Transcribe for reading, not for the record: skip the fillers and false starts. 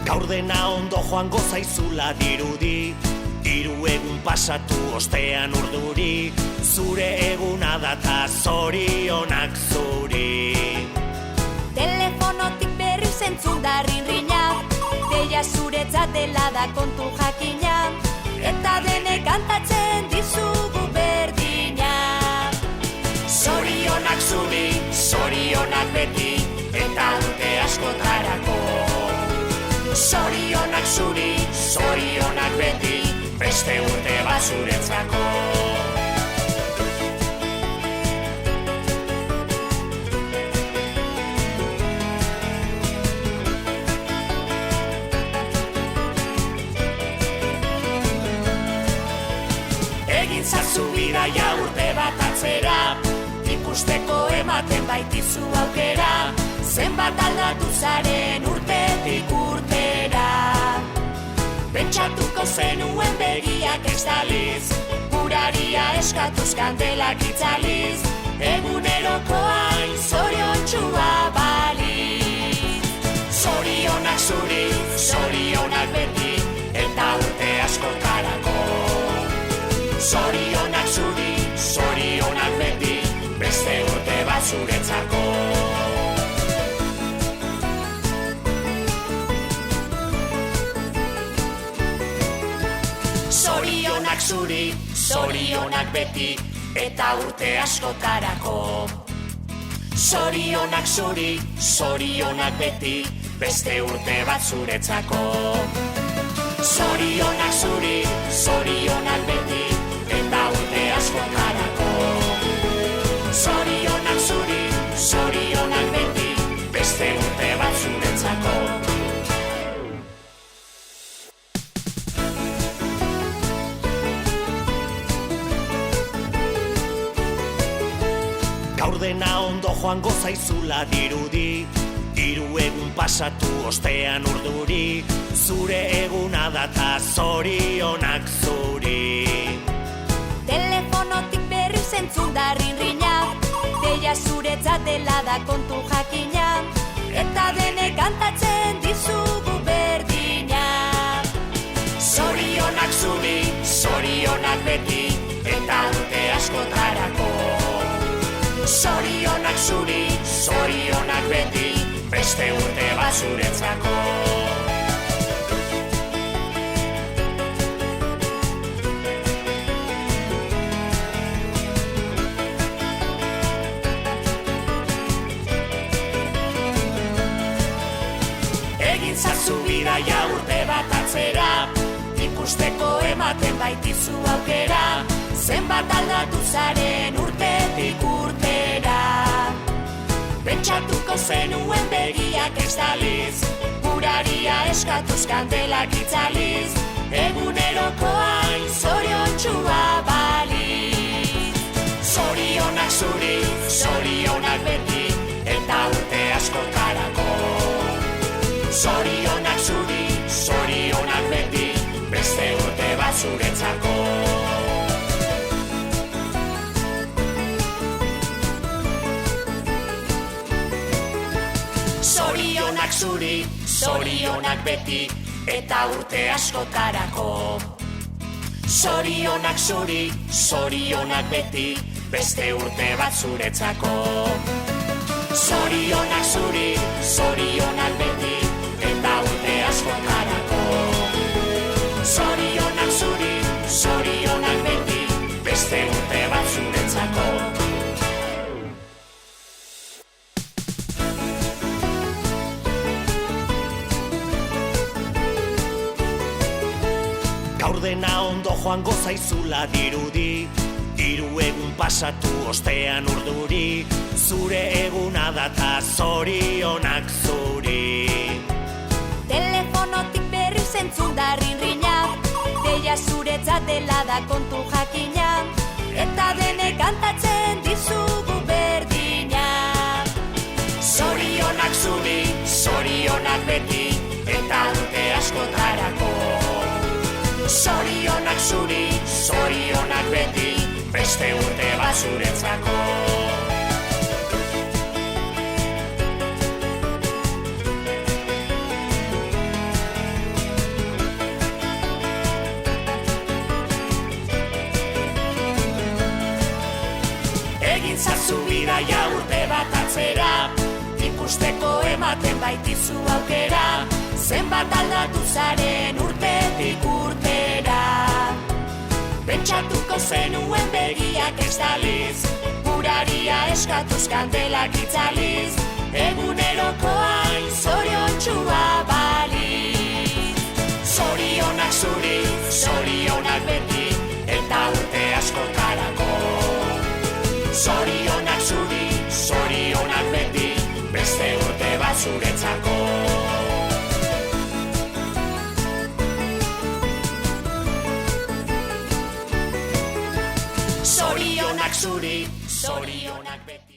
Gaur dena ondo joango zaizula dirudi, hiru egun pasatu ostean urduri, zure eguna data zorionak zuri. Telefonotik berri zentzun da rinrina, deia zuretzat dela da kontu jakina, eta denek kantatzen dizugu berdina. Zorionak zuri, zorionak beti, eta urte askotarako. Zorionak zuri, zorionak beti, beste urte bat zuretzako. Egin zazu bidaia urte bat atzera, ikusteko ematen baitizu aukera, zenbat aldatu zaren urtetik urtera. Pentsatuko zenuen begiak estaliz, guraria eskatuz kandelak itzaliz, eguneroko hain zoriontxua baliz. Zorionak zuri, zorionak beti, eta urte askotarako. Zorionak zuri, zorionak beti, beste urte bat zuretzako. Zorionak zuri, zorionak beti, eta urte askotarako. Zorionak zuri, zorionak beti, beste urte bat zuretzako. Zorionak zuri, zorionak beti, eta urte askotarako. Zorionak zuri, zorionak beti, beste urte bat zuretzako. Gaur dena ondo joango zaizula dirudi, hiru egun pasatu ostean urduri, zure eguna data zorionak zuri. Telefonotik berri zentzun da rinrina, deia zuretzat dela da kontu jakina, eta denek kantatzen dizugu berdina. Zorionak zuri, zorionak beti, eta urte askotarako. Zorionak zuri, zorionak beti, beste urte bat zuretzako. Egin zazu bidaia urte bat atzera, ikusteko ematen baitizu aukera, zenbat aldatu zaren urtetik urtera. Pentsatuko zenuen begiak estaliz, guraria eskatuz kandelak itzaliz, eguneroko hain zoriontxua baliz. Zorionak zuri, zorionak beti, eta urte askotarako. Zorionak zuri, zorionak beti, beste urte bat zuretzako. Zorionak zuri, zorionak beti, eta urte askotarako. Zorionak zuri, zorionak beti, beste urte bat zuretzako. Zorionak zuri, zorionak beti, eta urte askotarako. Zorionak zuri, zorionak beti, beste urte bat zuretzako. Gaur dena ondo joango zaizula dirudi, hiru egun pasatu ostean urduri, zure eguna data zorionak zuri. Telefonotik berri zentzun da rinrina, deia zuretzat dela da kontu jakina, eta denek kantatzen dizugu berdina. Zorionak zuri, zorionak beti, eta urte askotarako. Zorionak zuri, zorionak beti, beste urte bat zuretzako. Ezazu bidaia urte bat atzera, ikusteko ematen baitizu aukera, zenbat aldatu zaren urtetik urtera. Pentsatuko zenuen begiak ez daliz, uraria eskatuz kandelak itzaliz, egunerokoain zoriontxua baliz. Zorionak zuri, zorionak beti, eta urte askotarako. Zorionak zuri, zorionak beti, beste urte bat zuretzako. Zorionak zuri, zorionak beti.